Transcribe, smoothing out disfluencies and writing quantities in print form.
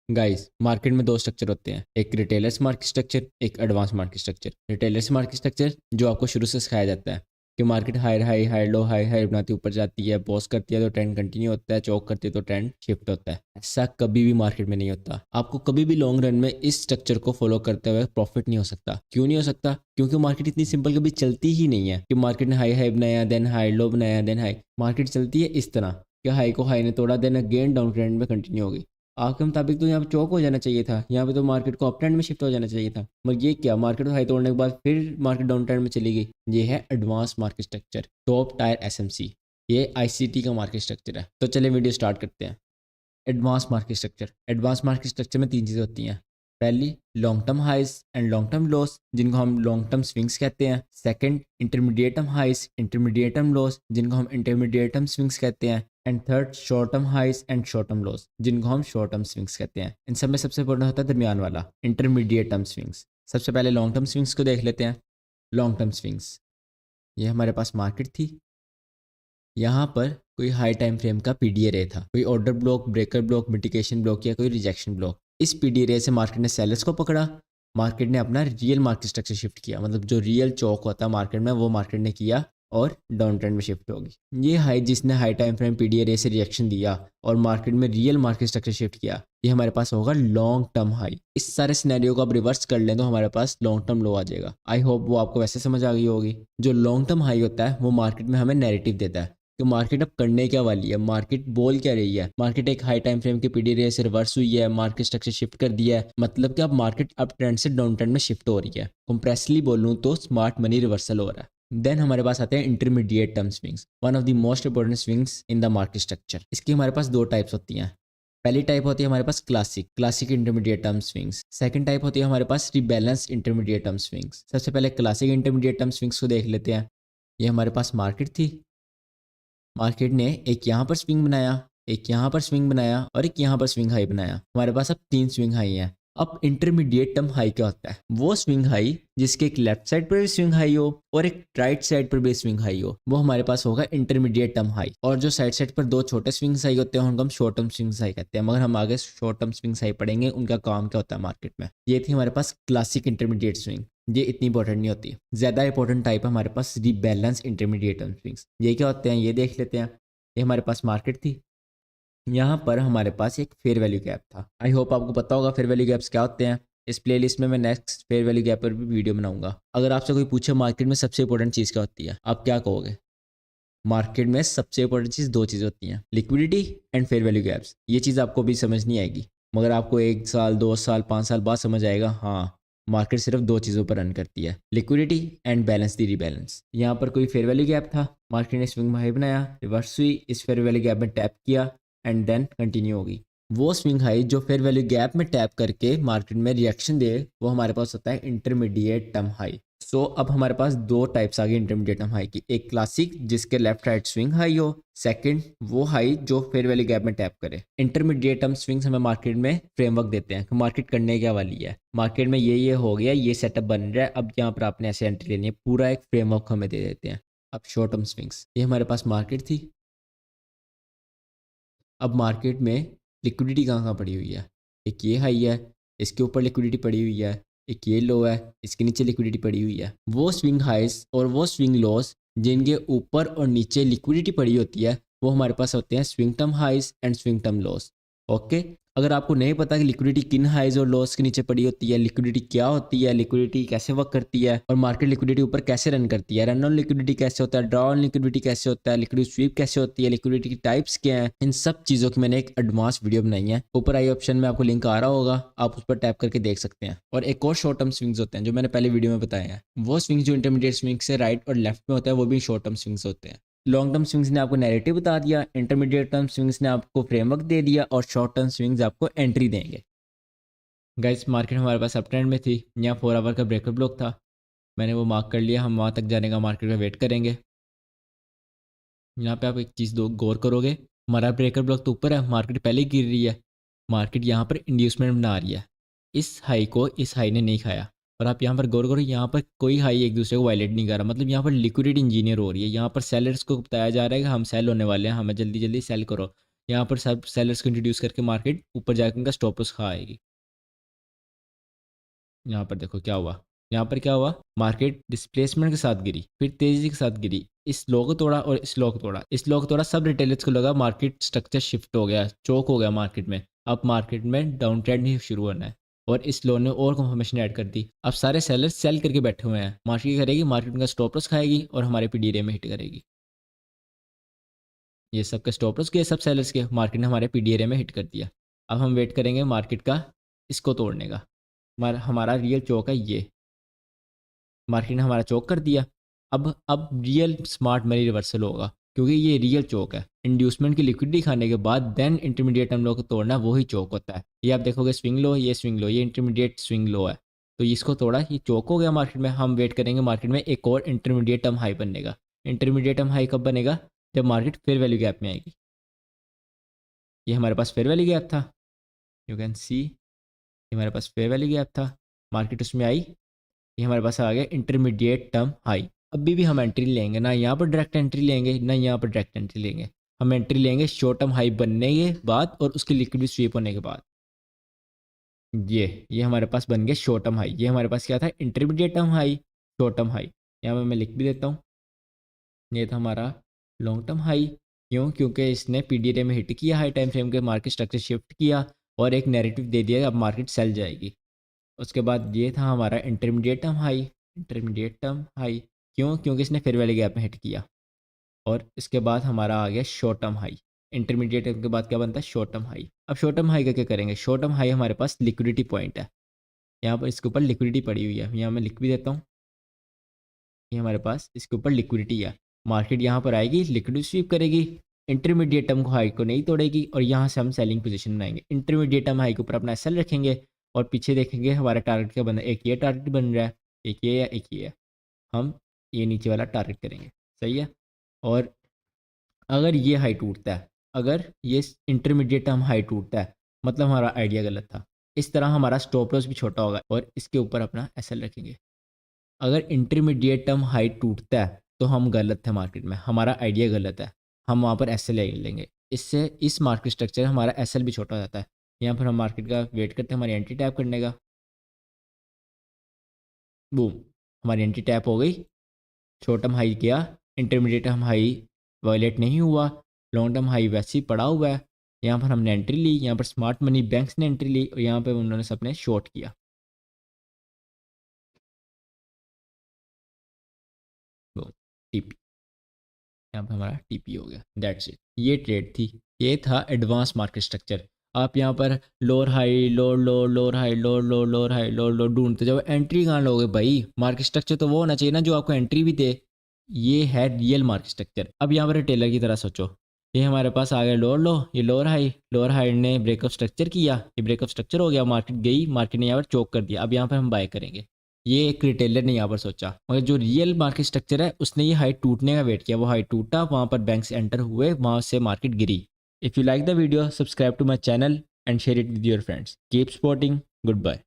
Guys market में दो structure होते हैं, एक रिटेलर्स मार्केट स्ट्रक्चर, एक advance market structure. Retailers market structure जो आपको शुरू से सिखाया जाता है कि market high high high low high high बनाती ऊपर जाती है, पॉज करती है तो ट्रेंड कंटिन्यू होता है, चौक करती है तो ट्रेंड शिफ्ट होता है। ऐसा कभी भी मार्केट में नहीं होता। आपको कभी भी लॉन्ग रन में इस स्ट्रक्चर को फॉलो करते हुए प्रॉफिट नहीं हो सकता। क्यों नहीं हो सकता? क्योंकि मार्केट इतनी सिंपल कभी चलती ही नहीं है कि मार्केट ने हाई हाई बनाया देन हाई, लो बनाया देन हाई। मार्केट चलती है इस तरह कि हाई को हाई ने तोड़ा देन अगेन डाउन ट्रेंड में कंटिन्यू होगी। आपके मुताबिक तो यहाँ पे चौक हो जाना चाहिए था, यहाँ पे तो मार्केट को अप ट्रेंड में शिफ्ट हो जाना चाहिए था, मगर ये क्या, मार्केट हाई तोड़ने के बाद फिर मार्केट डाउन ट्रेंड में चली गई। ये है advance market structure, top tier SMC. ये आईसीटी का मार्केट स्ट्रक्चर है। तो चलिए वीडियो स्टार्ट करते हैं। Advance market structure. Advance market structure में तीन चीज़ें होती हैं। पहली, long term highs and long term lows, जिनको हम लॉन्ग टर्म स्विंग्स कहते हैं। Second, intermediate term highs, intermediate term lows, जिनको हम इंटरमीडिएट टर्म स्विंग्स कहते हैं। And third, short term highs and short term lows, जिनको हम शॉर्ट टर्म स्विंग्स कहते हैं। इन सब में सबसे इंपॉर्टेंट होता है दरमियान वाला, इंटरमीडिएट टर्म स्विंग्स। सबसे पहले लॉन्ग टर्म स्विंग्स को देख लेते हैं। लॉन्ग टर्म स्विंग्स, ये हमारे पास मार्केट थी। यहाँ पर कोई हाई टाइम फ्रेम का पीडीए रे था, कोई order block, breaker block, mitigation block या कोई रिजेक्शन ब्लॉक। इस पीडीए रे से मार्केट ने सेलर्स को पकड़ा। मार्केट ने अपना रियल मार्केट स्ट्रक्चर शिफ्ट किया, मतलब जो रियल चौक होता है मार्केट में वो मार्केट ने किया और डाउन ट्रेंड में शिफ्ट होगी। ये हाई जिसने हाई टाइम फ्रेम पीडीए रे से रिएक्शन दिया और मार्केट में रियल मार्केट स्ट्रक्चर शिफ्ट किया, ये हमारे पास होगा लॉन्ग टर्म हाई। इस सारे सिनेरियो को आप रिवर्स कर लें तो हमारे पास लॉन्ग टर्म लो आ जाएगा। आई होप वो आपको वैसे समझ आ गई होगी। जो लॉन्ग टर्म हाई होता है वो मार्केट में हमें नैरेटिव देता है कि मार्केट अब करने क्या वाली है, मार्केट बोल क्या रही है। मार्केट एक हाई टाइम फ्रेम की पीडी रे से रिवर्स हुई है, मार्केट स्ट्रक्चर शिफ्ट कर दिया है, मतलब कि अब मार्केट अब ट्रेंड से डाउन ट्रेंड में शिफ्ट हो रही है। कंप्रेसली बोलूँ तो स्मार्ट मनी रिवर्सल हो रहा है। देन हमारे पास आते हैं intermediate term swings, one of the most important swings in the market structure. इसकी हमारे पास दो टाइप्स होती हैं। पहली टाइप होती है हमारे पास classic intermediate term swings. Second type होती है हमारे पास रिबैलेंस इंटरमीडिएट टर्म स्विंग्स। सबसे पहले क्लासिक इंटरमीडिएट टर्म स्विंग्स को देख लेते हैं। ये हमारे पास मार्केट थी। मार्केट ने एक यहाँ पर स्विंग बनाया, एक यहाँ पर स्विंग बनाया और एक यहाँ पर स्विंग हाई बनाया। हमारे पास अब तीन स्विंग हाई हैं। अब इंटरमीडिएट टर्म हाई क्या होता है? वो स्विंग हाई जिसके एक लेफ्ट साइड पर भी स्विंग हाई हो और एक राइट साइड पर भी स्विंग हाई हो, वो हमारे पास होगा इंटरमीडिएट टर्म हाई। और जो साइड पर दो छोटे स्विंग्स हाई होते हैं उनको हम शॉर्ट टर्म स्विंग्स हाई कहते हैं, मगर हम आगे शॉर्ट टर्म स्विंग्स हाई पढ़ेंगे उनका काम क्या होता है मार्केट में। ये थी हमारे पास क्लासिक इंटरमीडिएट स्विंग। ये इतनी इंपॉर्टेंट नहीं होती। ज्यादा इंपॉर्टेंट टाइप है हमारे पास रिबैलेंस इंटरमीडिएट टर्म स्विंग्स। ये क्या होते हैं ये देख लेते हैं। ये हमारे पास मार्केट थी। यहाँ पर हमारे पास एक फेयर वैल्यू गैप था। आई होप आपको पता होगा फेयर वैल्यू गैप्स क्या होते हैं। इस प्लेलिस्ट में मैं नेक्स्ट फेयर वैल्यू गैप पर भी वीडियो बनाऊंगा। अगर आपसे कोई पूछे मार्केट में सबसे इंपॉर्टेंट चीज़ क्या होती है, आप क्या कहोगे? मार्केट में सबसे इंपॉर्टेंट चीज़ दो चीज़ होती हैं, liquidity and fair value gaps. ये चीज़ आपको भी समझ नहीं आएगी, मगर आपको 1 साल 2 साल 5 साल बाद समझ आएगा। हाँ, मार्केट सिर्फ दो चीज़ों पर रन करती है, liquidity and balance the rebalance. यहाँ पर कोई फेयर वैल्यू गैप था, मार्केट ने स्विंग हाई बनाया, रिवर्स हुई, इस फेयर वैल्यू गैप में टैप किया एंड देन कंटिन्यू होगी। वो स्विंग हाई जो फेयर वैल्यू गैप में टैप करके मार्केट में रिएक्शन दे, वो हमारे पास होता है इंटरमीडिएट टर्म हाई। सो अब हमारे पास दो टाइप्स आ गई इंटरमीडिएट टर्म हाई की। एक क्लासिक जिसके लेफ्ट राइट स्विंग हाई हो, सेकंड वो हाई जो फेयर वैल्यू गैप में टैप करे। इंटरमीडिएट टर्म स्विंग्स हमें मार्केट में फ्रेमवर्क देते हैं कि मार्केट करने क्या वाली है, मार्केट में ये हो गया, ये सेटअप बन रहा है, अब यहाँ पर आपने ऐसे एंट्री लेनी है, पूरा एक फ्रेमवर्क हमें दे देते हैं। अब शॉर्ट टर्म स्विंग्स, ये हमारे पास मार्केट थी। अब मार्केट में लिक्विडिटी कहाँ कहाँ पड़ी हुई है? एक ये हाई है, इसके ऊपर लिक्विडिटी पड़ी हुई है, एक ये लो है, इसके नीचे लिक्विडिटी पड़ी हुई है। वो स्विंग हाइस और वो स्विंग लॉस जिनके ऊपर और नीचे लिक्विडिटी पड़ी होती है, वो हमारे पास होते हैं swing term highs and swing term lows. Okay, अगर आपको नहीं पता कि लिक्विडिटी किन हाइज और लॉस के नीचे पड़ी होती है, लिक्विडिटी क्या होती है, लिक्विडिटी कैसे वर्क करती है और मार्केट लिक्विडिटी ऊपर कैसे रन करती है, रन ऑन लिक्विडिटी कैसे होता है, ड्रॉ ऑन लिक्विडिटी कैसे होता है, लिक्विडिटी स्वीप कैसे होती है, लिक्विडिटी की टाइप्स क्या है, इन सब चीज़ों की मैंने एक एडवांस वीडियो बनाई है। ऊपर आई ऑप्शन में आपको लिंक आ रहा होगा, आप उस पर टैप करके देख सकते हैं। और एक और शॉर्ट टर्म स्विंग्स होते हैं जो मैंने पहले वीडियो में बताया है। वो स्विंग्स जो इंटरमीडिएट स्विंग से राइट और लेफ्ट में होता है वो भी शॉर्ट टर्म स्विंग्स होते हैं। लॉन्ग टर्म स्विंग्स ने आपको नैरेटिव बता दिया, इंटरमीडिएट टर्म स्विंग्स ने आपको फ्रेमवर्क दे दिया और शॉर्ट टर्म स्विंग्स आपको एंट्री देंगे। गाइस मार्केट हमारे पास अप ट्रेंड में थी, यहाँ 4 आवर का ब्रेकर ब्लॉक था, मैंने वो मार्क कर लिया। हम वहाँ तक जाने का मार्केट में वेट करेंगे। यहाँ पे आप एक चीज़ दो गौर करोगे, हमारा ब्रेकर ब्लॉक तो ऊपर है, मार्केट पहले ही गिर रही है, मार्केट यहाँ पर इंड्यूसमेंट बना रही है। इस हाई को इस हाई ने नहीं खाया और आप यहाँ पर गौर करो, यहाँ पर कोई हाई एक दूसरे को वायलेट नहीं कर रहा, मतलब यहाँ पर लिक्विडिटी इंजीनियर हो रही है। यहाँ पर सेलर्स को बताया जा रहा है कि हम सेल होने वाले हैं, हमें जल्दी जल्दी सेल करो। यहाँ पर सब सेलर्स को इंट्रोड्यूस करके मार्केट ऊपर जाकर उनका स्टॉप लॉस खाएगी। यहाँ पर देखो क्या हुआ, यहाँ पर क्या हुआ, मार्केट डिस्प्लेसमेंट के साथ गिरी, फिर तेजी के साथ गिरी, इस लो को तोड़ा और इस लो को तोड़ा, इस लो को तोड़ा। सब रिटेलर्स को लगा मार्केट स्ट्रक्चर शिफ्ट हो गया, चोक हो गया मार्केट में, अब मार्केट में डाउन ट्रेंड ही शुरू होना है। और इस लो ने और कंफर्मेशन ऐड कर दी। अब सारे सेलर्स सेल करके बैठे हुए हैं। मार्केट क्या करेगी, मार्केट उनका स्टॉप लॉस खाएगी और हमारे पीडीआर में हिट करेगी। ये सब के स्टॉप लॉस के, सब सेलर्स के, मार्केट ने हमारे पीडीआर में हिट कर दिया। अब हम वेट करेंगे मार्केट का इसको तोड़ने का। हमारा रियल चौक है ये, मार्केट ने हमारा चौक कर दिया। अब रियल स्मार्ट मनी रिवर्सल होगा, क्योंकि ये रियल चौक है। इंड्यूसमेंट की लिक्विडिटी खाने के बाद देन इंटरमीडिएट हम लोग को तोड़ना, वही चौक होता है। ये आप देखोगे स्विंग लो, ये स्विंग लो, ये इंटरमीडिएट स्विंग लो है। तो इसको तोड़ा, ये चौक हो गया मार्केट में। हम वेट करेंगे मार्केट में एक और इंटरमीडिएट टर्म हाई बनेगा। इंटरमीडिएट टर्म हाई कब बनेगा, जब मार्केट फेयर वैल्यू गैप में आएगी। ये हमारे पास फेयर वैल्यू गैप था, यू कैन सी, ये हमारे पास फेयर वैल्यू गैप था, मार्केट उसमें आई, ये हमारे पास आ गया इंटरमीडिएट टर्म हाई। अभी भी हम एंट्री लेंगे ना, यहाँ पर डायरेक्ट एंट्री लेंगे ना यहाँ पर डायरेक्ट एंट्री लेंगे। हम एंट्री लेंगे शॉर्ट टर्म हाई बनने के बाद और उसकी लिक्विडिटी स्वीप होने के बाद। ये हमारे पास बन गया शॉर्ट टर्म हाई। ये हमारे पास क्या था, intermediate term high, short term high. यहाँ पर मैं लिख भी देता हूँ, ये था हमारा लॉन्ग टर्म हाई। क्यों, क्योंकि इसने पीडीआर में हिट किया, हाई टाइम फ्रेम के मार्केट स्ट्रक्चर शिफ्ट किया और एक नैरेटिव दे दिया अब मार्केट सेल जाएगी। उसके बाद ये था हमारा intermediate term high, intermediate term high. क्यों, क्योंकि इसने फेयर वैल्यू गैप में हिट किया। और इसके बाद हमारा आ गया शॉर्ट टर्म हाई। इंटरमीडिएट के बाद क्या बनता है, शॉर्ट टर्म हाई। अब शॉर्ट टर्म हाई का क्या करेंगे, शॉर्ट टर्म हाई हमारे पास लिक्विडिटी पॉइंट है, यहाँ पर इसके ऊपर लिक्विडिटी पड़ी हुई है। यहाँ मैं लिख भी देता हूँ, ये हमारे पास इसके ऊपर लिक्विडिटी है। मार्केट यहाँ पर आएगी, लिक्विडिटी स्वीप करेगी, इंटरमीडिएट टर्म हाई को नहीं तोड़ेगी और यहाँ से हम सेलिंग पोजीशन बनाएंगे। इंटरमीडिएट टर्म हाई के ऊपर अपना एसएल रखेंगे और पीछे देखेंगे हमारा टारगेट क्या बन रहा है। एक ये टारगेट बन रहा है, एक ये या एक ये है, हम ये नीचे वाला टारगेट करेंगे। सही है। और अगर ये हाई टूटता है, अगर ये इंटरमीडिएट टर्म हाई टूटता है, मतलब हमारा आइडिया गलत था। इस तरह हमारा स्टॉप लॉस भी छोटा होगा और इसके ऊपर अपना एसएल रखेंगे। अगर इंटरमीडिएट टर्म हाई टूटता है तो हम गलत थे मार्केट में, हमारा आइडिया गलत है, हम वहाँ पर एसएल ले लेंगे। इससे इस मार्केट स्ट्रक्चर हमारा एसएल भी छोटा हो जाता है। यहाँ पर हम मार्केट का वेट करते हैं हमारी एंट्री टैप करने का। बूम, हमारी एंट्री टैप हो गई। शॉर्ट टर्म हाई किया, इंटरमीडिएट टर्म हाई वायलेट नहीं हुआ, लॉन्ग टर्म हाई वैसे ही पड़ा हुआ है। यहाँ पर हमने एंट्री ली, यहाँ पर स्मार्ट मनी बैंक्स ने एंट्री ली और यहाँ पर उन्होंने सबने शॉर्ट किया। बूम, टीपी, यहाँ पे हमारा टीपी हो गया। दैट्स इट, ये ट्रेड थी, ये था एडवांस मार्केट स्ट्रक्चर। आप यहाँ पर लोअर हाई, लोअर लो, लोअर हाई, लोअर लो, लोअर हाई, लोअर लो ढूंढते जाओ, एंट्री कहाँ लोगे भाई। मार्केट स्ट्रक्चर तो वो होना चाहिए ना जो आपको एंट्री भी दे। ये है रियल मार्केट स्ट्रक्चर। अब यहाँ पर टेलर की तरह सोचो, ये हमारे पास आ गया लोअर लो, ये लोअर हाई ने ब्रेकअप स्ट्रक्चर किया, ये ब्रेकअप स्ट्रक्चर हो गया, मार्केट गई, मार्केट ने यहाँ पर चोक कर दिया। अब यहाँ पर हम बाय करेंगे। ये एक रिटेलर ने यहाँ पर सोचा, मगर जो रियल मार्केट स्ट्रक्चर है उसने ये हाई टूटने का वेट किया, वो हाई टूटा, वहाँ पर बैंक्स एंटर हुए, वहाँ से मार्केट गिरी। If you like the video, subscribe to my channel and share it with your friends. Keep supporting, good bye.